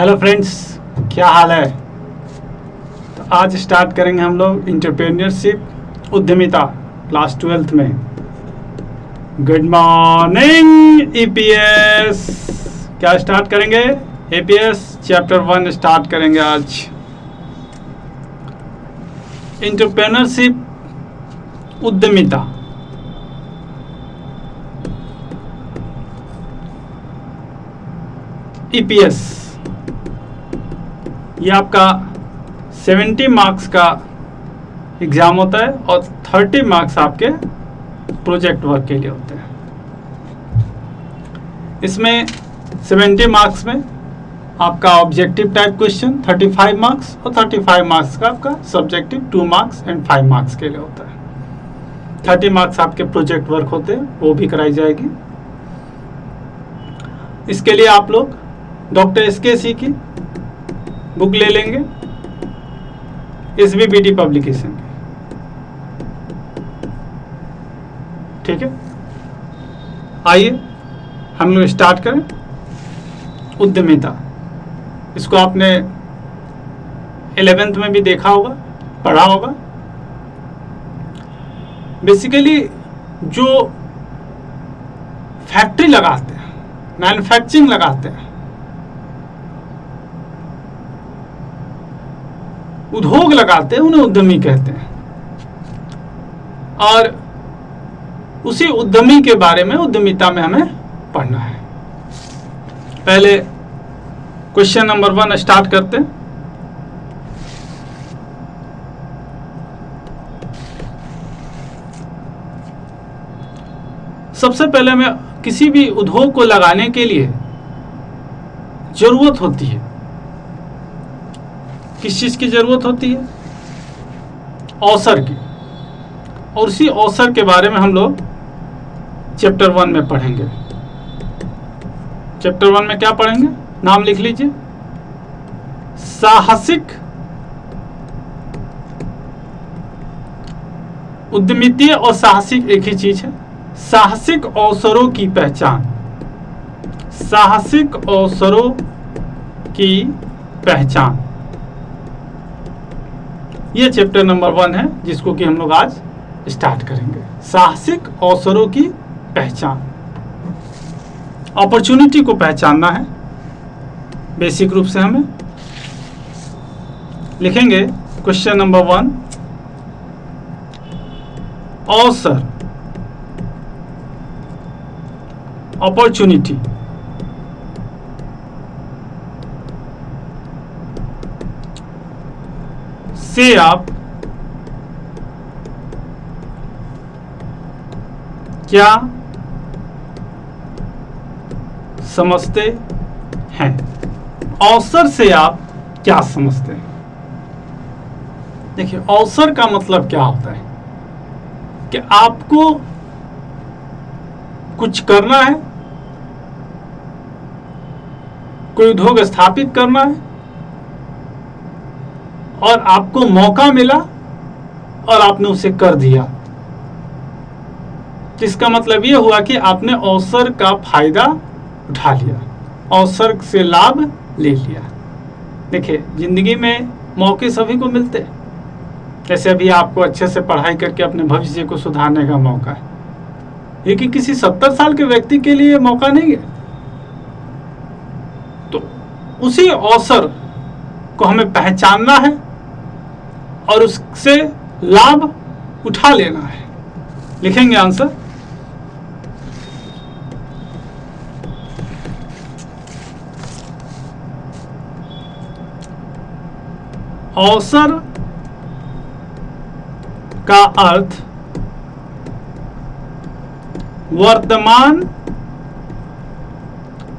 Hello friends, क्या हाल है। तो आज स्टार्ट करेंगे हम लोग एंटरप्रेन्योरशिप उद्यमिता क्लास 12th में। Good morning EPS. क्या स्टार्ट करेंगे? एपीएस चैप्टर 1 स्टार्ट करेंगे आज। एंटरप्रेन्योरशिप उद्यमिता। ईपीएस ये आपका 70 मार्क्स का एग्ज़ाम होता है और 30 मार्क्स आपके प्रोजेक्ट वर्क के लिए होते हैं। इसमें 70 मार्क्स में आपका ऑब्जेक्टिव टाइप क्वेश्चन 35 मार्क्स और 35 मार्क्स का आपका सब्जेक्टिव 2 मार्क्स एंड 5 मार्क्स के लिए होता है। 30 मार्क्स आपके प्रोजेक्ट वर्क होते हैं, वो भी कराई जाएगी। इसके लिए आप लोग डॉक्टर SKC की बुक ले लेंगे, SBBD पब्लिकेशन की। ठीक है, आइए हम लोग स्टार्ट करें। उद्यमिता, इसको आपने 11th में भी देखा होगा, पढ़ा होगा। बेसिकली जो फैक्ट्री लगाते हैं, मैन्युफैक्चरिंग लगाते हैं, उद्योग लगाते हैं, उन्हें उद्यमी कहते हैं। और उसी उद्यमी के बारे में उद्यमिता में हमें पढ़ना है। पहले क्वेश्चन नंबर 1 स्टार्ट करते हैं। सबसे पहले मैं किसी भी उद्योग को लगाने के लिए जरूरत होती है। किस चीज की जरूरत होती है? अवसर की। और उसी अवसर के बारे में हम लोग चैप्टर 1 में पढ़ेंगे। चैप्टर 1 में क्या पढ़ेंगे? नाम लिख लीजिए। साहसिक उद्यमिता और साहसिक एक ही चीज है। साहसिक अवसरों की पहचान। साहसिक अवसरों की पहचान, ये चैप्टर नंबर 1 है, जिसको कि हम लोग आज स्टार्ट करेंगे। साहसिक अवसरों की पहचान। अपॉर्चुनिटी को पहचानना है बेसिक रूप से। हमें लिखेंगे क्वेश्चन नंबर 1, अवसर, अपॉर्चुनिटी। से आप क्या समझते हैं? अवसर से आप क्या समझते हैं? देखिए, अवसर का मतलब क्या होता है कि आपको कुछ करना है, कोई उद्योग स्थापित करना है और आपको मौका मिला और आपने उसे कर दिया। इसका मतलब ये हुआ कि आपने अवसर का फायदा उठा लिया, अवसर से लाभ ले लिया। देखिए, जिंदगी में मौके सभी को मिलते हैं। जैसे अभी आपको अच्छे से पढ़ाई करके अपने भविष्य को सुधारने का मौका है, ये कि किसी 70 साल के व्यक्ति के लिए मौका नहीं है। तो उसी अवसर को हमें पहचानना है और उससे लाभ उठा लेना है। लिखेंगे आंसर। अवसर का अर्थ वर्तमान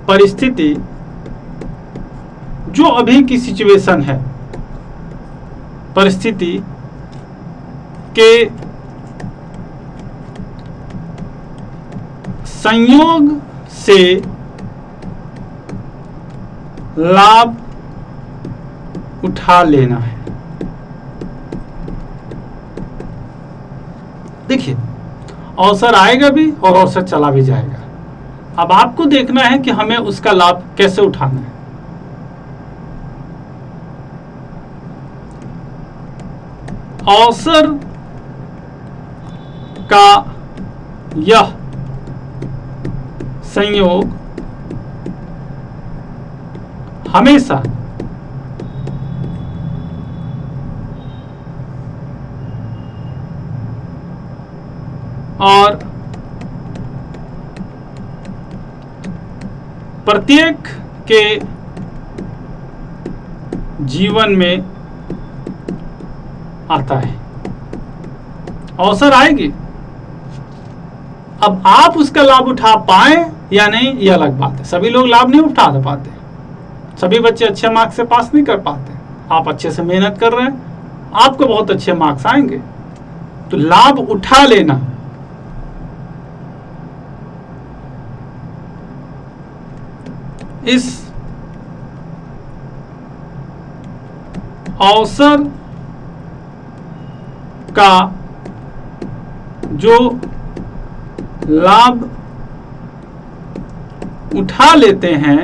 परिस्थिति, जो अभी की सिचुएशन है, परिस्थिति के संयोग से लाभ उठा लेना है। देखिए, अवसर आएगा भी और अवसर चला भी जाएगा। अब आपको देखना है कि हमें उसका लाभ कैसे उठाना है। अवसर का यह संयोग हमेशा और प्रत्येक के जीवन में आता है। अवसर आएगी, अब आप उसका लाभ उठा पाए या नहीं ये अलग बात है। सभी लोग लाभ नहीं उठा पाते, सभी बच्चे अच्छे मार्क्स से पास नहीं कर पाते। आप अच्छे से मेहनत कर रहे हैं, आपको बहुत अच्छे मार्क्स आएंगे। तो लाभ उठा लेना इस अवसर का जो लाभ उठा लेते हैं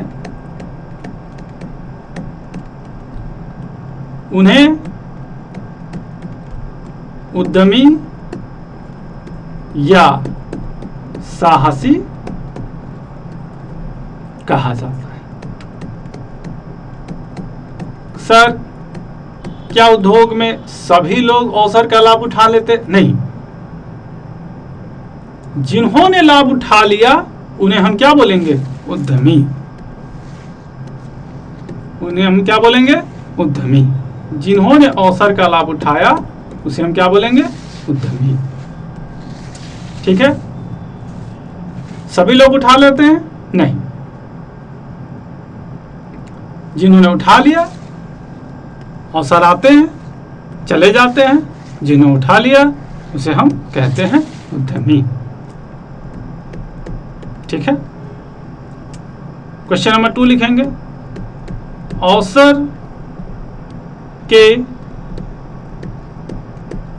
उन्हें उद्यमी या साहसी कहा जाता है। सर, क्या उद्योग में सभी लोग अवसर का लाभ उठा लेते? नहीं। जिन्होंने लाभ उठा लिया उन्हें हम क्या बोलेंगे? उद्यमी। उन्हें हम क्या बोलेंगे? उद्यमी। जिन्होंने अवसर का लाभ उठाया उसे हम क्या बोलेंगे? उद्यमी। ठीक है? सभी लोग उठा लेते हैं? नहीं। जिन्होंने उठा लिया, अवसर आते हैं चले जाते हैं, जिन्होंने उठा लिया उसे हम कहते हैं उद्यमी। ठीक है? क्वेश्चन नंबर 2 लिखेंगे, अवसर के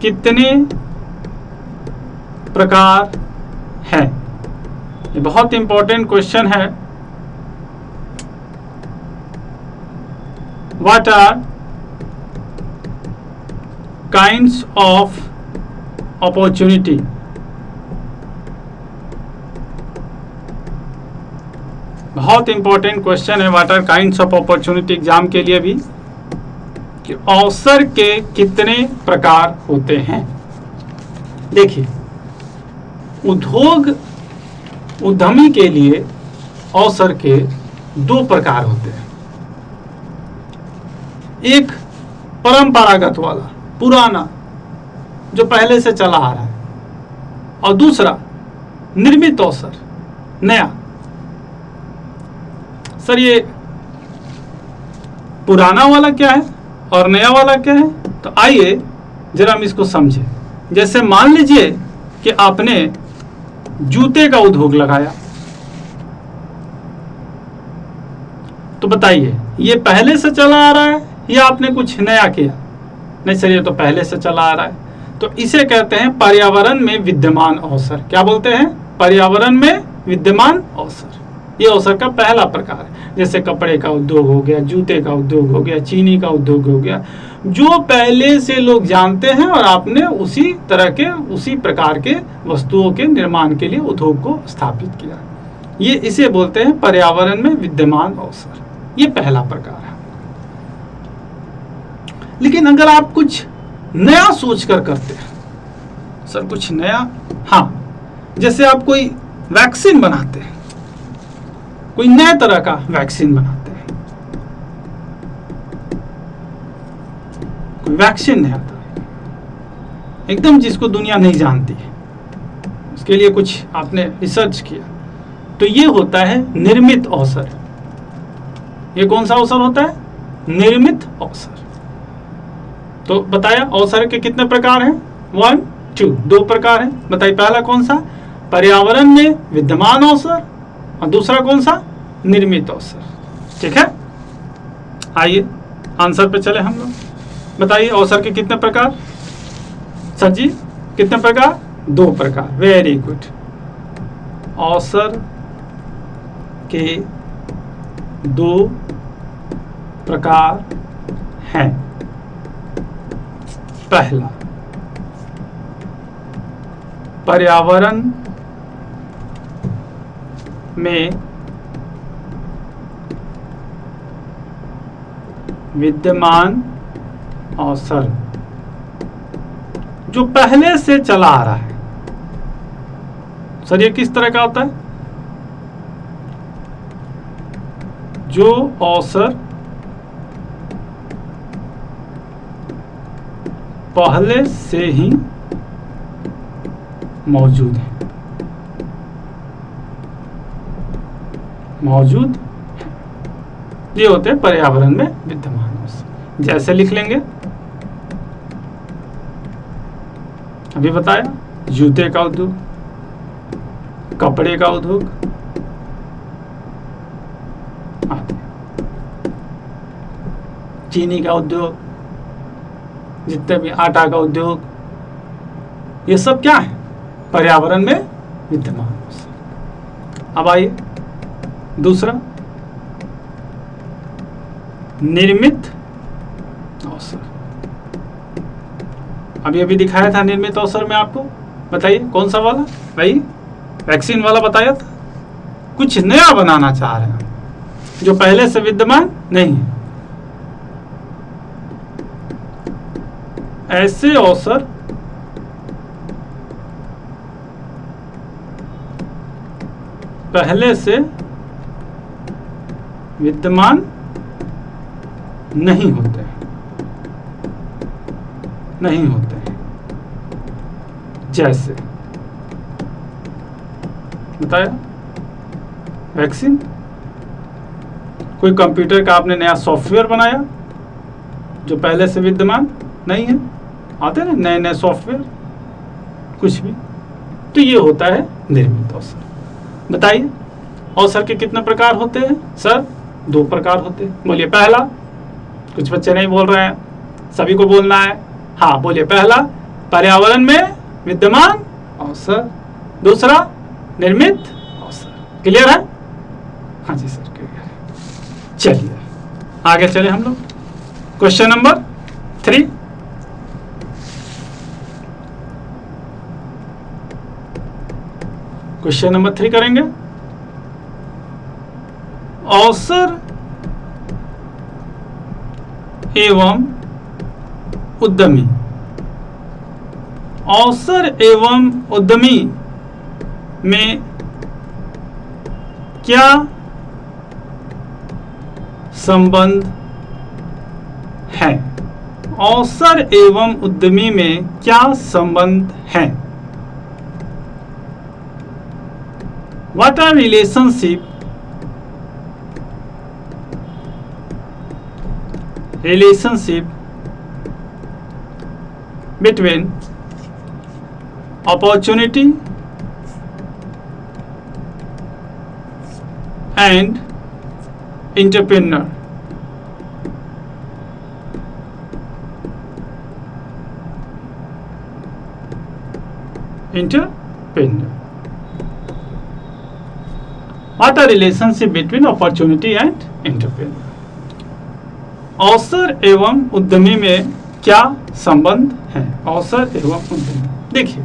कितने प्रकार हैं? ये बहुत इंपॉर्टेंट क्वेश्चन है। What are kinds of opportunity? बहुत इंपॉर्टेंट क्वेश्चन है। What are kinds of opportunity exam के लिए भी, कि अवसर के कितने प्रकार होते हैं। देखिए, उद्यमी के लिए अवसर के 2 प्रकार होते हैं। एक परंपरागत वाला, पुराना, जो पहले से चला आ रहा है, और दूसरा निर्मित अवसर, नया। सर, ये पुराना वाला क्या है और नया वाला क्या है? तो आइए जरा हम इसको समझें। जैसे मान लीजिए कि आपने जूते का उद्योग लगाया, तो बताइए ये पहले से चला आ रहा है या आपने कुछ नया किया? नहीं सर, ये तो पहले से चला आ रहा है। तो इसे कहते हैं पर्यावरण में विद्यमान अवसर। क्या बोलते हैं? पर्यावरण में विद्यमान अवसर। ये अवसर का पहला प्रकार है। जैसे कपड़े का उद्योग हो गया, जूते का उद्योग हो गया, चीनी का उद्योग हो गया, जो पहले से लोग जानते हैं और आपने उसी तरह के, उसी प्रकार के वस्तुओं के निर्माण के लिए उद्योग को स्थापित किया। ये इसे बोलते हैं पर्यावरण में विद्यमान अवसर। ये पहला प्रकार है। लेकिन अगर आप कुछ नया सोचकर करते हैं, सर कुछ नया, हाँ, जैसे आप कोई वैक्सीन बनाते हैं, कोई नए तरह का वैक्सीन बनाते हैं, कोई वैक्सीन नया आता है एकदम, जिसको दुनिया नहीं जानती है, उसके लिए कुछ आपने रिसर्च किया, तो ये होता है निर्मित अवसर। ये कौन सा अवसर होता है? निर्मित अवसर। तो बताया अवसर के कितने प्रकार हैं? 1, 2, 2 प्रकार हैं। बताइए पहला कौन सा? पर्यावरण में विद्यमान अवसर, और दूसरा कौन सा? निर्मित अवसर। ठीक है, आइए आंसर पे चले हम लोग। बताइए अवसर के कितने प्रकार? सर जी कितने प्रकार? 2 प्रकार। Very good. अवसर के 2 प्रकार हैं। पहला पर्यावरण में विद्यमान अवसर जो पहले से चला आ रहा है। सर ये किस तरह का होता है? जो अवसर पहले से ही मौजूद है, ये होते हैं पर्यावरण में विद्यमान अवसर। जैसे लिख लेंगे, अभी बताया, जूते का उद्योग, कपड़े का उद्योग, चीनी का उद्योग, जितने भी आटा का उद्योग, ये सब क्या है? पर्यावरण में विद्यमान अवसर। अब आइए दूसरा, निर्मित अवसर। अभी दिखाया था निर्मित अवसर में आपको, बताइए कौन सा वाला? भाई वैक्सीन वाला बताया था। कुछ नया बनाना चाह रहे हैं जो पहले से विद्यमान नहीं है। ऐसे अवसर पहले से विद्यमान नहीं होते हैं। जैसे बताया वैक्सीन, कोई कंप्यूटर का आपने नया सॉफ्टवेयर बनाया जो पहले से विद्यमान नहीं है। आते हैं ना नए सॉफ्टवेयर, कुछ भी, तो ये होता है निर्मित अवसर। बताइए अवसर के कितने प्रकार होते हैं? सर 2 प्रकार होते हैं। बोलिए पहला, कुछ बच्चे नहीं बोल रहे हैं, सभी को बोलना है। हाँ बोलिए, पहला पर्यावरण में विद्यमान अवसर, दूसरा निर्मित अवसर। क्लियर है? हाँ जी सर क्लियर है। चलिए आगे चले हम लोग। क्वेश्चन नंबर 3, क्वेश्चन नंबर 3 करेंगे। अवसर एवं उद्यमी। अवसर एवं उद्यमी में क्या संबंध है? अवसर एवं उद्यमी में क्या संबंध है? What are relationship between opportunity and entrepreneur? What are relationship between opportunity and entrepreneur? अवसर एवं उद्यमी में क्या संबंध है? अवसर एवं उद्यमी, देखिए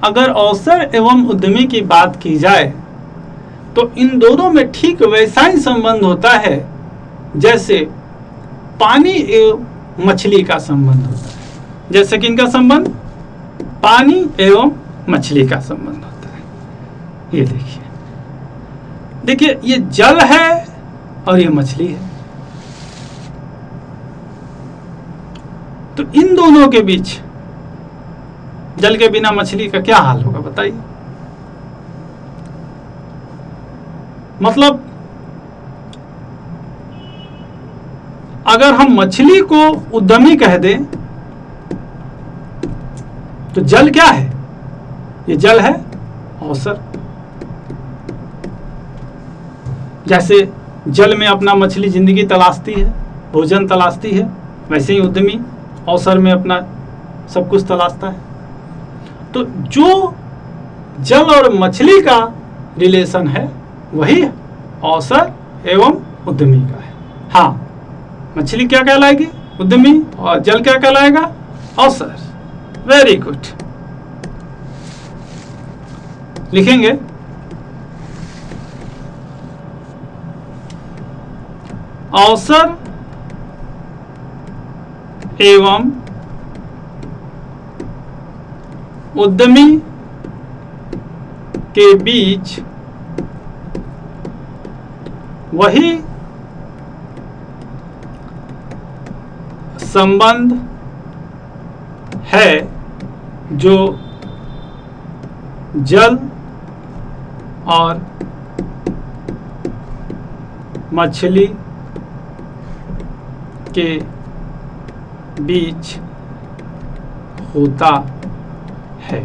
अगर अवसर एवं उद्यमी की बात की जाए तो इन दोनों में ठीक वैसा ही संबंध होता है जैसे पानी एवं मछली का संबंध होता है। जैसे कि इनका संबंध पानी एवं मछली का संबंध होता है। ये देखिए ये जल है और ये मछली है, तो इन दोनों के बीच, जल के बिना मछली का क्या हाल होगा बताइए। मतलब अगर हम मछली को उद्यमी कह दें तो जल क्या है? ये जल है अवसर। जैसे जल में अपना मछली जिंदगी तलाशती है, भोजन तलाशती है, वैसे ही उद्यमी अवसर में अपना सब कुछ तलाशता है। तो जो जल और मछली का रिलेशन है वही अवसर एवं उद्यमी का है। हाँ, मछली क्या कहलाएगी? उद्यमी। और जल क्या कहलाएगा? अवसर। Very good. लिखेंगे अवसर एवं उद्यमी के बीच वही संबंध है जो जल और मछली के बीच होता है।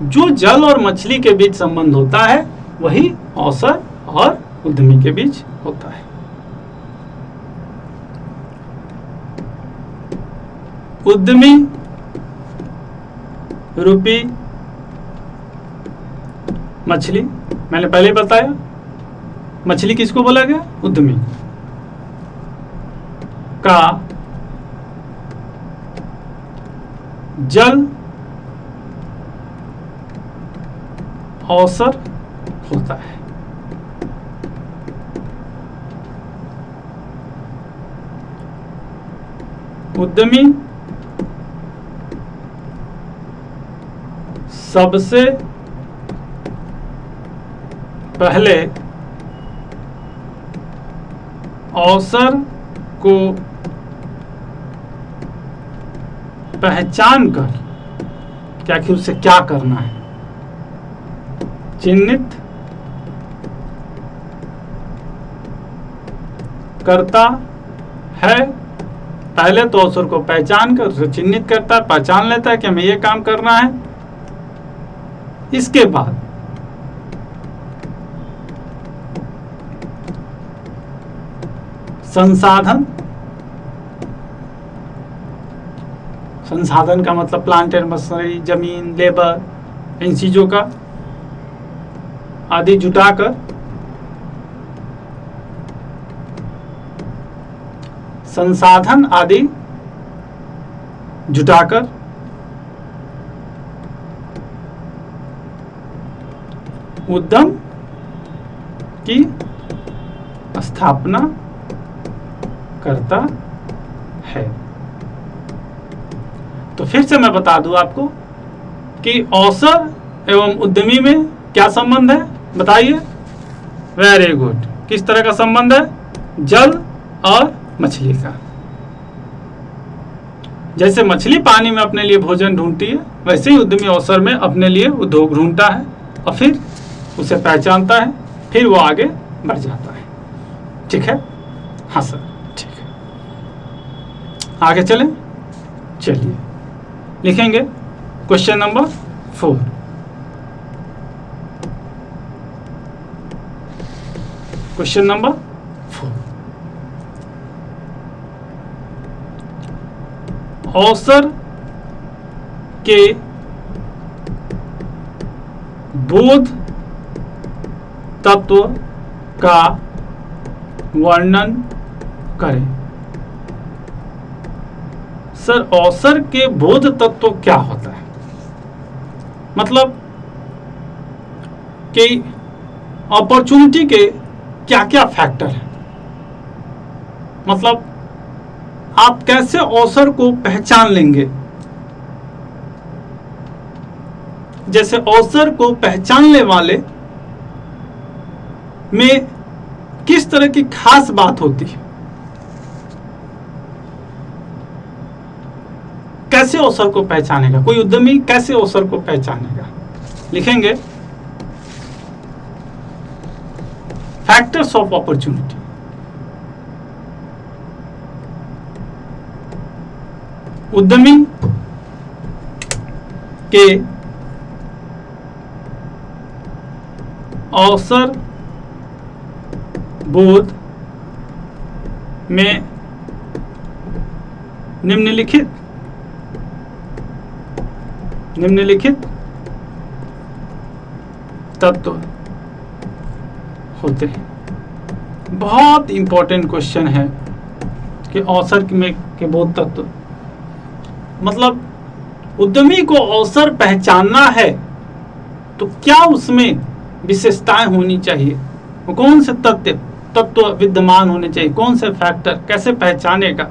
जो जल और मछली के बीच संबंध होता है वही अवसर और उद्यमी के बीच होता है। उद्यमी रूपी मछली, मैंने पहले बताया मछली किसको बोला गया? उद्यमी का जल अवसर होता है। उद्यमी सबसे पहले अवसर को पहचान कर कि आखिर उसे क्या करना है चिन्हित करता है। पहले तो अवसर को पहचान कर उसे चिन्हित करता है, पहचान लेता है कि हमें ये काम करना है। इसके बाद संसाधन का मतलब प्लांट एंड मशीनरी, जमीन, लेबर, इन चीजों का आदि जुटाकर संसाधन आदि जुटाकर उद्यम की स्थापना करता है। तो फिर से मैं बता दूं आपको कि अवसर एवं उद्यमी में क्या संबंध है, बताइए। Very good. किस तरह का संबंध है? जल और मछली का। जैसे मछली पानी में अपने लिए भोजन ढूंढती है, वैसे ही उद्यमी अवसर में अपने लिए उद्योग ढूंढता है और फिर उसे पहचानता है, फिर वो आगे बढ़ जाता है। ठीक है? हाँ सर, ठीक है। आगे चलें। चलिए लिखेंगे क्वेश्चन नंबर 4। क्वेश्चन नंबर 4, अवसर के बोध तत्व का वर्णन करें। सर, अवसर के बोध तत्व क्या होता है? मतलब कि अपॉर्चुनिटी के क्या क्या फैक्टर हैं, मतलब आप कैसे अवसर को पहचान लेंगे। जैसे अवसर को पहचानने वाले में किस तरह की खास बात होती है, कैसे अवसर को पहचानेगा कोई उद्यमी, कैसे अवसर को पहचानेगा। लिखेंगे फैक्टर्स ऑफ अपॉर्चुनिटी। उद्यमी के अवसर बोध में निम्नलिखित तत्व होते हैं। बहुत इंपॉर्टेंट क्वेश्चन है कि अवसर में के बोध तत्व, मतलब उद्यमी को अवसर पहचानना है तो क्या उसमें विशेषताएं होनी चाहिए, कौन से तत्व विद्यमान होने चाहिए, कौन से फैक्टर, कैसे पहचानेगा।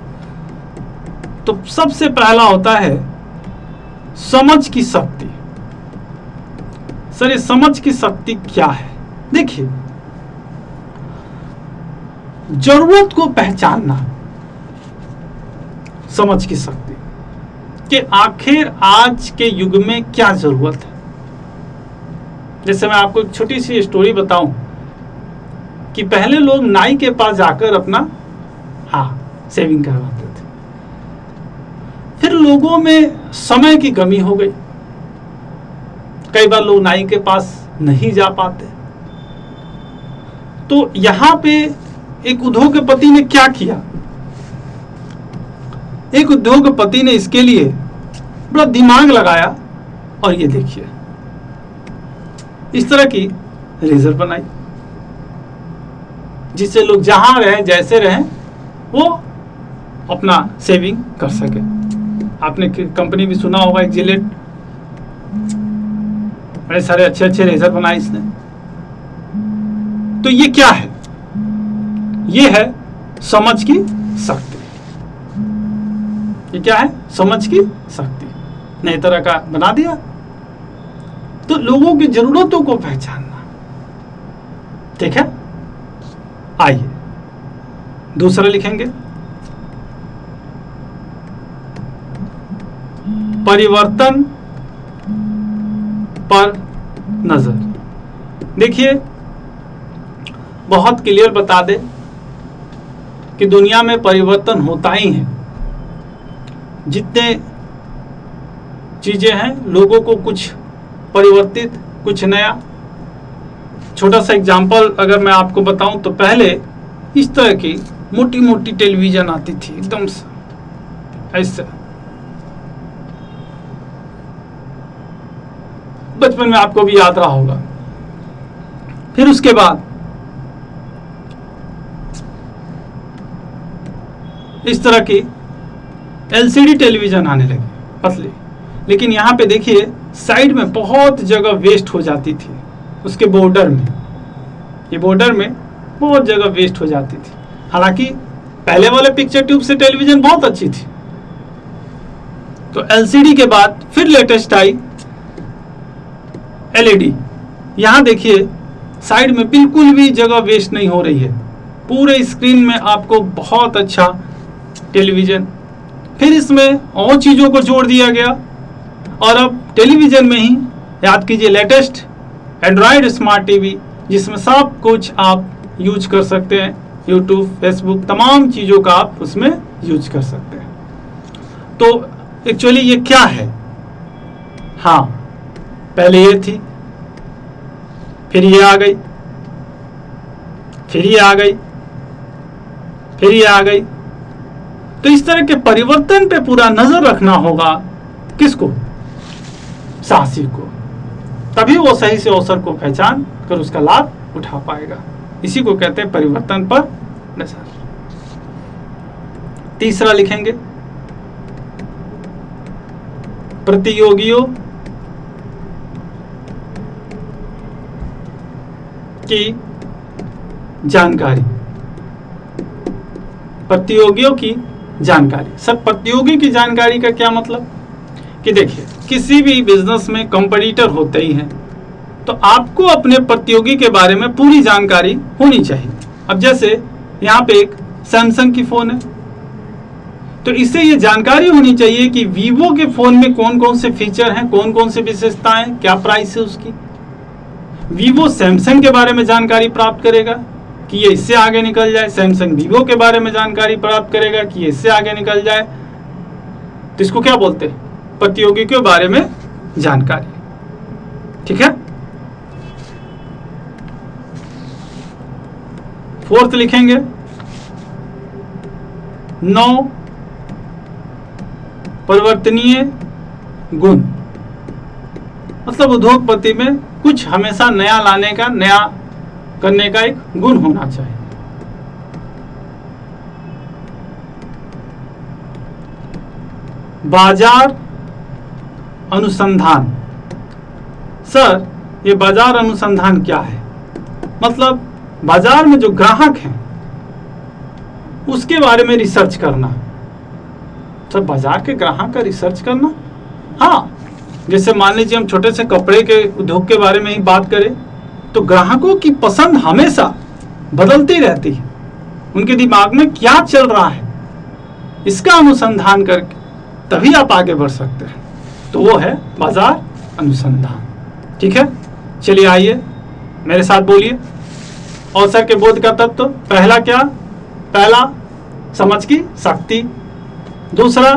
तो सबसे पहला होता है समझ की शक्ति। सर ये समझ की शक्ति क्या है? देखिए, जरूरत को पहचानना समझ की शक्ति कि आखिर आज के युग में क्या जरूरत है। जैसे मैं आपको एक छोटी सी स्टोरी बताऊं कि पहले लोग नाई के पास जाकर अपना सेविंग करवाते थे। फिर लोगों में समय की कमी हो गई, कई बार लोग नाई के पास नहीं जा पाते। तो यहां पे एक उद्योगपति ने क्या किया, एक उद्योगपति ने इसके लिए बड़ा दिमाग लगाया और ये देखिए इस तरह की रेजर बनाई जिससे लोग जहां रहे जैसे रहे वो अपना सेविंग कर सके। आपने कंपनी भी सुना होगा, एक जिलेट, बड़े सारे अच्छे अच्छे रेजर बनाए इसने। तो ये क्या है? ये है समझ की शक्ति। ये क्या है? समझ की शक्ति। नए तरह का बना दिया। तो लोगों की जरूरतों को पहचानना, ठीक है। आइए दूसरा लिखेंगे, परिवर्तन पर नजर। देखिए, बहुत क्लियर बता दे कि दुनिया में परिवर्तन होता ही है। जितने चीजें हैं, लोगों को कुछ परिवर्तित, कुछ नया। छोटा सा एग्जांपल अगर मैं आपको बताऊं तो पहले इस तरह की मोटी मोटी टेलीविजन आती थी, एकदम ऐसे। बचपन में आपको भी याद रहा होगा। फिर उसके बाद इस तरह की एलसीडी टेलीविजन आने लगी, पतली। लेकिन यहाँ पे देखिए साइड में बहुत जगह वेस्ट हो जाती थी, उसके बॉर्डर में, ये बॉर्डर में बहुत जगह वेस्ट हो जाती थी। हालांकि पहले वाले पिक्चर ट्यूब से टेलीविजन बहुत अच्छी थी। तो एलसीडी के बाद फिर लेटेस्ट आई एलईडी। यहां देखिए साइड में बिल्कुल भी जगह वेस्ट नहीं हो रही है, पूरे स्क्रीन में आपको बहुत अच्छा टेलीविजन। फिर इसमें और चीजों को जोड़ दिया गया और अब टेलीविजन में ही याद कीजिए लेटेस्ट एंड्रॉयड स्मार्ट टीवी, जिसमें सब कुछ आप यूज कर सकते हैं। यूट्यूब, फेसबुक, तमाम चीजों का आप उसमें यूज कर सकते हैं। तो एक्चुअली ये क्या है? हाँ, पहले ये थी, फिर ये आ गई, फिर ये आ गई, फिर ये आ गई। तो इस तरह के परिवर्तन पे पूरा नजर रखना होगा। किसको? साहसी को। तभी वो सही से अवसर को पहचान कर उसका लाभ उठा पाएगा। इसी को कहते हैं परिवर्तन पर नजर। तीसरा लिखेंगे, प्रतियोगियों की जानकारी। प्रतियोगियों की जानकारी। सर प्रतियोगी की जानकारी का क्या मतलब? कि देखिए किसी भी बिजनेस में कंपटीटर होते ही हैं, तो आपको अपने प्रतियोगी के बारे में पूरी जानकारी होनी चाहिए। अब जैसे यहाँ पे एक सैमसंग की फोन है, तो इससे ये जानकारी होनी चाहिए कि वीवो के फोन में कौन कौन से फीचर हैं, कौन कौन से विशेषताएं, क्या प्राइस है उसकी। वीवो सैमसंग के बारे में जानकारी प्राप्त करेगा कि ये इससे आगे निकल जाए, सैमसंग वीवो के बारे में जानकारी प्राप्त करेगा कि ये इससे आगे निकल जाए। तो इसको क्या बोलते हैं? प्रतियोगी के बारे में जानकारी। ठीक है। फोर्थ लिखेंगे, 9 परिवर्तनीय गुण। मतलब उद्योगपति में कुछ हमेशा नया लाने का, नया करने का एक गुण होना चाहिए। बाजार अनुसंधान। सर ये बाजार अनुसंधान क्या है? मतलब बाजार में जो ग्राहक हैं उसके बारे में रिसर्च करना। तो बाजार के ग्राहक का रिसर्च करना, हाँ, जैसे मान लीजिए हम छोटे से कपड़े के उद्योग के बारे में ही बात करें तो ग्राहकों की पसंद हमेशा बदलती रहती है, उनके दिमाग में क्या चल रहा है इसका अनुसंधान करके तभी आप आगे बढ़ सकते हैं। तो वो है बाजार अनुसंधान। ठीक है, चलिए आइए मेरे साथ बोलिए। अवसर के बोध का तत्व, पहला क्या? पहला समझ की शक्ति, दूसरा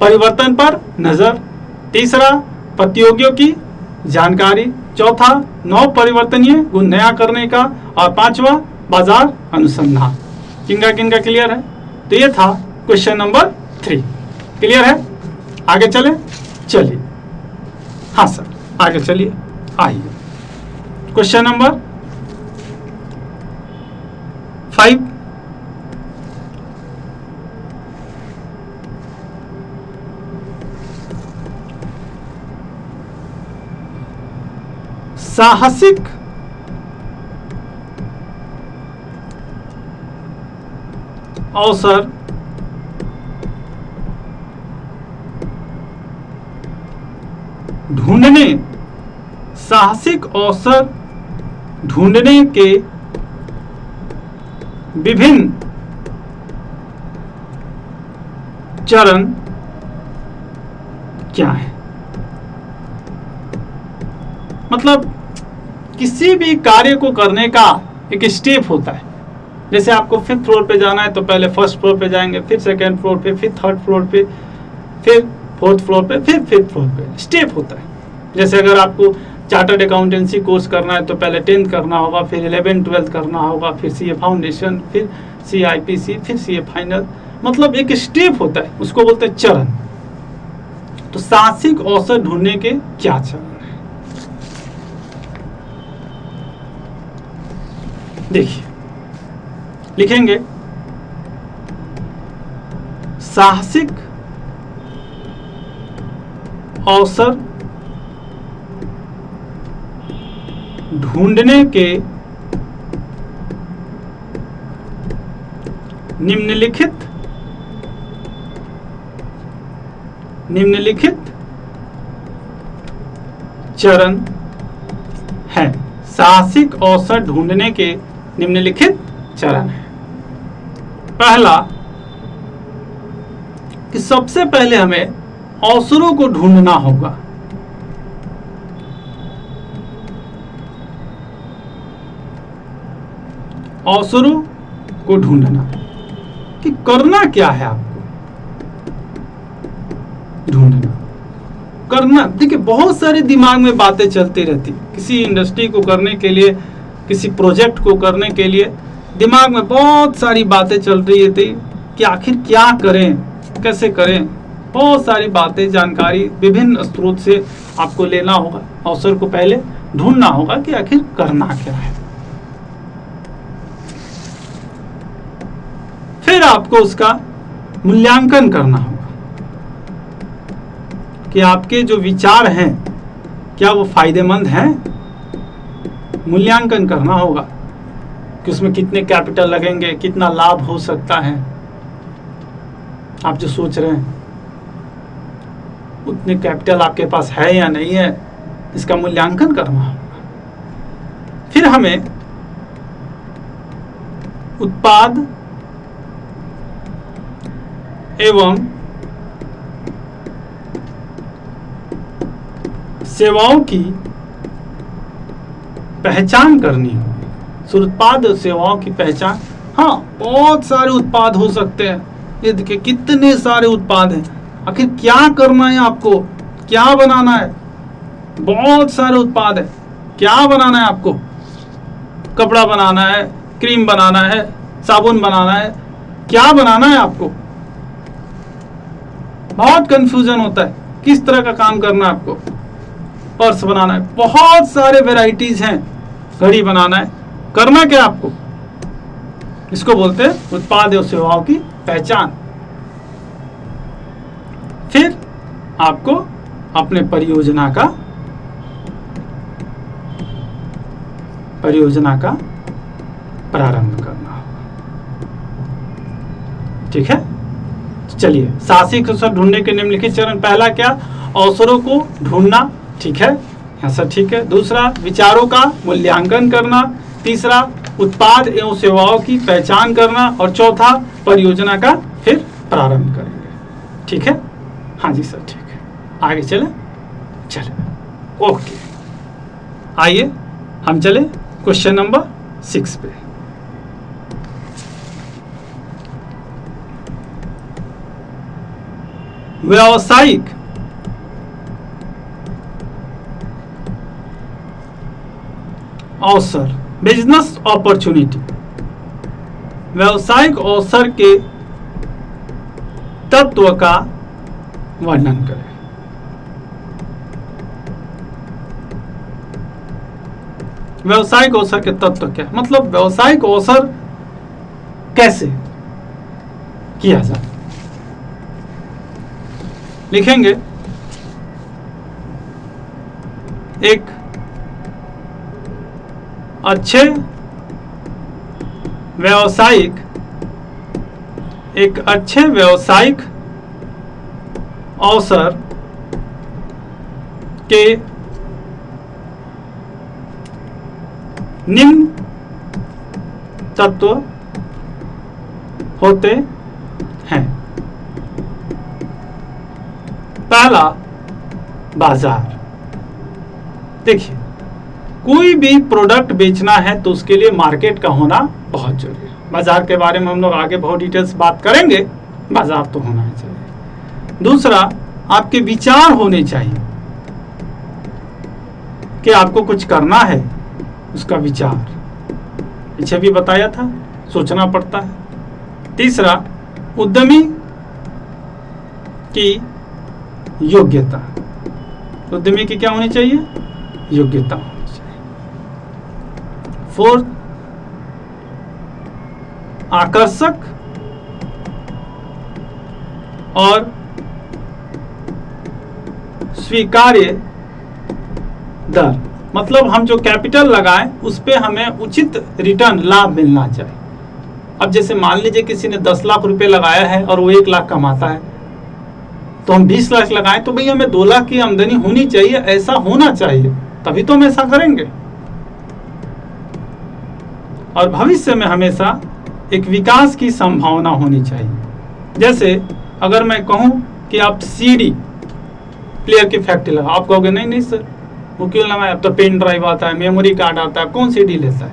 परिवर्तन पर नजर, तीसरा प्रतियोगियों की जानकारी, चौथा नव परिवर्तनीय गुण नया करने का, और पांचवा बाजार अनुसंधान। किनका किनका क्लियर है? तो ये था क्वेश्चन नंबर 3। क्लियर है? आगे चले? चलिए, हाँ सर आगे चलिए, आइए क्वेश्चन नंबर 5। साहसिक अवसर ढूंढने, साहसिक अवसर ढूंढने के विभिन्न चरण क्या है? मतलब किसी भी कार्य को करने का एक स्टेप होता है। जैसे आपको 5th फ्लोर पे जाना है तो पहले 1st फ्लोर पे जाएंगे, फिर 2nd फ्लोर पे, फिर 3rd फ्लोर पे, फिर 4th फ्लोर पे, फिर 5th फ्लोर पे, स्टेप होता है। जैसे अगर आपको चार्टर्ड अकाउंटेंसी कोर्स करना है तो पहले 10th करना होगा, फिर 11th 12th करना होगा, फिर CA फाउंडेशन, फिर CIPC, फिर CA फाइनल। मतलब एक स्टेप होता है, उसको बोलते हैं चरण। तो साहसिक अवसर ढूंढने के क्या चरण है? देखिए, लिखेंगे साहसिक अवसर ढूंढने के निम्नलिखित चरण हैं। साहसिक अवसर ढूंढने के निम्नलिखित चरण हैं। पहला कि सबसे पहले हमें अवसरों को ढूंढना होगा। अवसरों को ढूंढना कि करना क्या है, आपको ढूंढना करना। देखिए, बहुत सारे दिमाग में बातें चलती रहती। किसी इंडस्ट्री को करने के लिए, किसी प्रोजेक्ट को करने के लिए दिमाग में बहुत सारी बातें चल रही थी कि आखिर क्या करें, कैसे करें। बहुत सारी बातें, जानकारी विभिन्न स्रोत से आपको लेना होगा। अवसर को पहले ढूंढना होगा कि आखिर करना क्या है। फिर आपको उसका मूल्यांकन करना होगा कि आपके जो विचार हैं क्या वो फायदेमंद हैं। मूल्यांकन करना होगा कि उसमें कितने कैपिटल लगेंगे, कितना लाभ हो सकता है। आप जो सोच रहे हैं उतने कैपिटल आपके पास है या नहीं है, इसका मूल्यांकन करना होगा। फिर हमें उत्पाद एवं सेवाओं की पहचान करनी होगी। उत्पाद और सेवाओं की पहचान, हाँ, बहुत सारे उत्पाद हो सकते हैं। ये देखिए कितने सारे उत्पाद हैं। आखिर क्या करना है आपको, क्या बनाना है? बहुत सारे उत्पाद है। क्या बनाना है आपको? कपड़ा बनाना है, क्रीम बनाना है, साबुन बनाना है, क्या बनाना है आपको? बहुत कंफ्यूजन होता है किस तरह का काम करना है आपको। पर्स बनाना है, बहुत सारे वैरायटीज हैं। घड़ी बनाना है, करना क्या आपको? इसको बोलते हैं उत्पाद और सेवाओं की पहचान। फिर आपको अपने परियोजना का परियोजना का प्रारंभ करना होगा। ठीक है, चलिए साहसिक अवसर ढूंढने के निम्नलिखित चरण। पहला क्या, अवसरों को ढूंढना। ठीक है, यहाँ से ठीक है। दूसरा, विचारों का मूल्यांकन करना। तीसरा, उत्पाद एवं सेवाओं की पहचान करना। और चौथा, परियोजना का फिर प्रारंभ करेंगे। ठीक है, हाँ जी सर, ठीक है, आगे चले। ओके, आइए हम चले क्वेश्चन नंबर 6 पे। व्यावसायिक अवसर, बिजनेस अपॉर्चुनिटी, व्यावसायिक अवसर के तत्व का वर्णन करें। व्यावसायिक अवसर के तत्व क्या, मतलब व्यावसायिक अवसर कैसे किया जाए। लिखेंगे, एक अच्छे व्यावसायिक अवसर के निम्न तत्व होते हैं। पहला, बाजार। देखिए, कोई भी प्रोडक्ट बेचना है तो उसके लिए मार्केट का होना बहुत जरूरी है। बाजार के बारे में हम लोग आगे बहुत डिटेल्स बात करेंगे, बाजार तो होना ही चाहिए। दूसरा, आपके विचार होने चाहिए कि आपको कुछ करना है, उसका विचार पीछे भी बताया था, सोचना पड़ता है। तीसरा, उद्यमी की योग्यता, उद्यमी की क्या होनी चाहिए, योग्यता होनी चाहिए। फोर्थ, आकर्षक और स्वीकार्य दर, मतलब हम जो कैपिटल लगाएं उस पे हमें उचित रिटर्न, लाभ मिलना चाहिए। अब जैसे मान लीजिए किसी ने 10 लाख रुपए लगाया है और वो 1 लाख कमाता है, तो हम 20 लाख लगाएं तो भैया हमें 2 लाख की आमदनी होनी चाहिए, ऐसा होना चाहिए, तभी तो हम ऐसा करेंगे। और भविष्य में हमेशा एक विकास की संभावना होनी चाहिए। जैसे अगर मैं कहूं कि आप सीडी प्लेयर की फैक्ट्री लगाओ, आप कहोगे नहीं सर वो क्यों लगाए, अब तो पेन ड्राइव आता है, मेमोरी कार्ड आता है, कौन सीडी लेता है।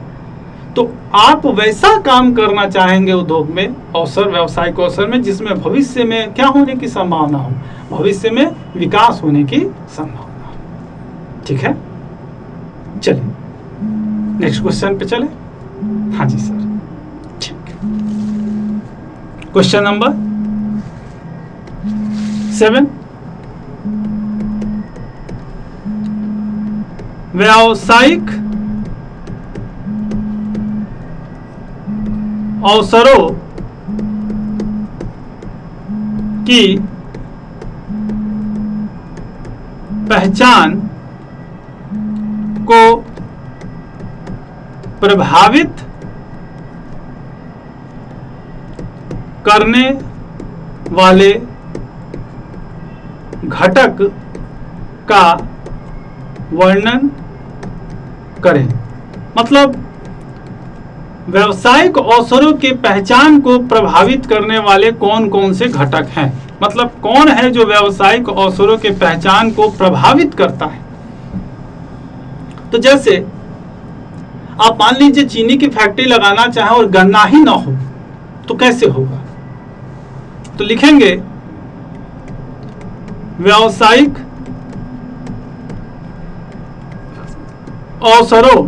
तो आप वैसा काम करना चाहेंगे उद्योग में, अवसर, व्यावसायिक अवसर में, जिसमें भविष्य में क्या होने की संभावना हो, भविष्य में विकास होने की संभावना हो। ठीक है, चलिए नेक्स्ट क्वेश्चन पे चले। हाँ जी सर, ठीक। क्वेश्चन नंबर 7, व्यावसायिक अवसरों की पहचान को प्रभावित करने वाले घटक का वर्णन करें। मतलब व्यावसायिक अवसरों के पहचान को प्रभावित करने वाले कौन कौन से घटक हैं, मतलब कौन है जो व्यावसायिक अवसरों के पहचान को प्रभावित करता है। तो जैसे आप मान लीजिए चीनी की फैक्ट्री लगाना चाहें और गन्ना ही ना हो तो कैसे होगा। तो लिखेंगे व्यावसायिक अवसरों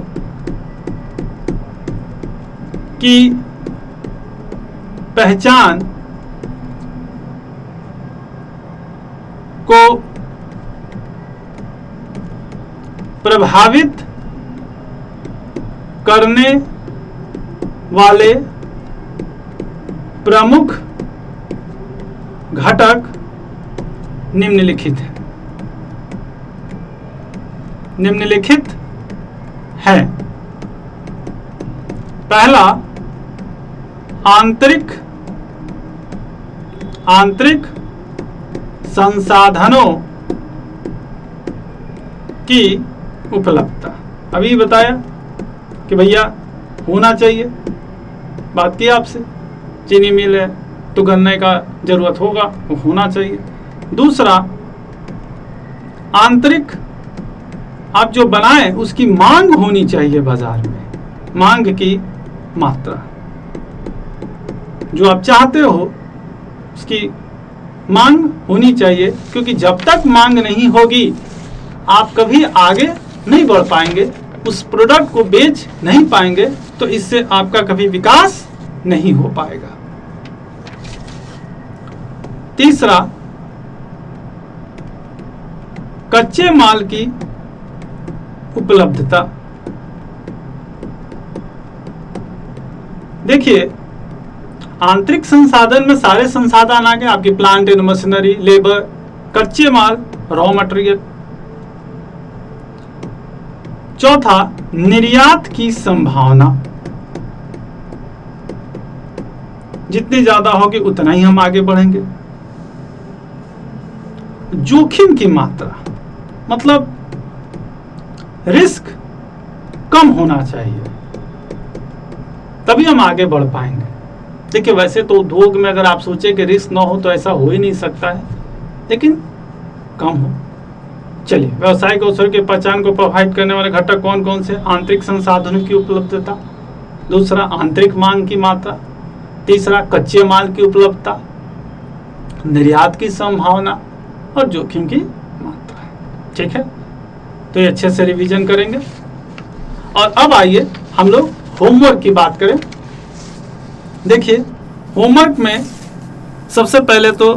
की पहचान को प्रभावित करने वाले प्रमुख घटक निम्नलिखित हैं। निम्नलिखित हैं। पहला आंतरिक संसाधनों की उपलब्धता। अभी बताया कि भैया होना चाहिए, बात की आपसे, चीनी मिल है तो गन्ने का जरूरत होगा, वो होना चाहिए। दूसरा, आंतरिक आप जो बनाए उसकी मांग होनी चाहिए बाजार में, मांग की मात्रा, जो आप चाहते हो उसकी मांग होनी चाहिए, क्योंकि जब तक मांग नहीं होगी आप कभी आगे नहीं बढ़ पाएंगे, उस प्रोडक्ट को बेच नहीं पाएंगे, तो इससे आपका कभी विकास नहीं हो पाएगा। तीसरा, कच्चे माल की उपलब्धता। देखिए, आंतरिक संसाधन में सारे संसाधन आ गए, आपकी प्लांट एंड मशीनरी, लेबर, कच्चे माल, रॉ मटेरियल। चौथा, निर्यात की संभावना। जितनी ज्यादा होगी उतना ही हम आगे बढ़ेंगे। जोखिम की मात्रा, मतलब रिस्क कम होना चाहिए, तभी हम आगे बढ़ पाएंगे। देखिए, वैसे तो उद्योग में अगर आप सोचे कि रिस्क ना हो तो ऐसा हो ही नहीं सकता है, लेकिन कम हो। चलिए, व्यवसायिक अवसर की पहचान को प्रभावित करने वाले घटक कौन कौन से? आंतरिक संसाधनों की उपलब्धता, दूसरा आंतरिक मांग की मात्रा, तीसरा कच्चे माल की उपलब्धता, निर्यात की संभावना और जोखिम की मात्रा। ठीक है, तो ये अच्छे से रिवीजन करेंगे। और अब आइए हम लोग होमवर्क की बात करें। देखिए, होमवर्क में सबसे पहले तो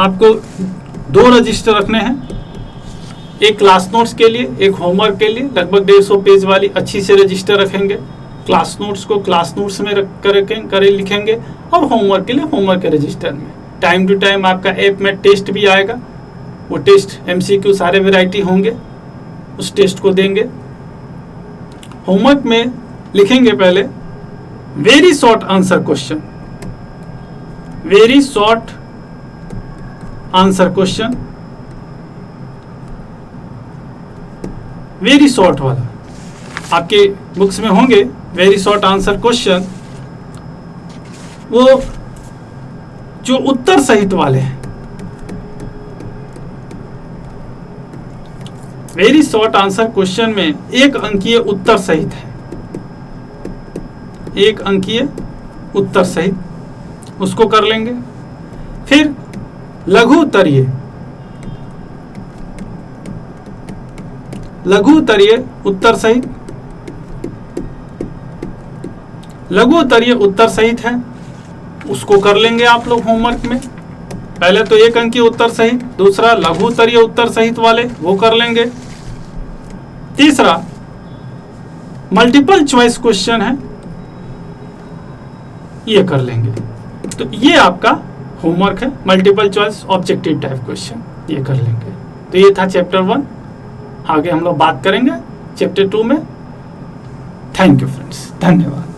आपको 2 रजिस्टर रखने हैं, एक क्लास नोट्स के लिए, एक होमवर्क के लिए। लगभग 150 पेज वाली अच्छी से रजिस्टर रखेंगे। क्लास नोट्स को क्लास नोट्स में कर लिखेंगे और होमवर्क के लिए होमवर्क के रजिस्टर में। टाइम टू टाइम आपका ऐप में टेस्ट भी आएगा, वो टेस्ट MCQ सारे वैरायटी होंगे, उस टेस्ट को देंगे। होमवर्क में लिखेंगे पहले very short answer question, very short answer question, very short वाला आपके बुक्स में होंगे। वेरी शॉर्ट आंसर क्वेश्चन वो जो उत्तर सहित वाले हैं। वेरी शॉर्ट आंसर क्वेश्चन में 1 अंकीय उत्तर सहित है, 1 अंकीय उत्तर सहित, उसको कर लेंगे। फिर लघु उत्तरीय, लघु उत्तरीय उत्तर सहित, लघु उत्तरीय उत्तर सहित है, उसको कर लेंगे आप लोग होमवर्क में। पहले तो 1 अंकीय उत्तर सहित, दूसरा लघु उत्तरीय उत्तर सहित वाले वो कर लेंगे। तीसरा मल्टीपल चॉइस क्वेश्चन है, ये कर लेंगे। तो ये आपका होमवर्क है, multiple choice objective type question, ये कर लेंगे। तो ये था चैप्टर 1। आगे हम लोग बात करेंगे चैप्टर 2 में। थैंक यू फ्रेंड्स, धन्यवाद।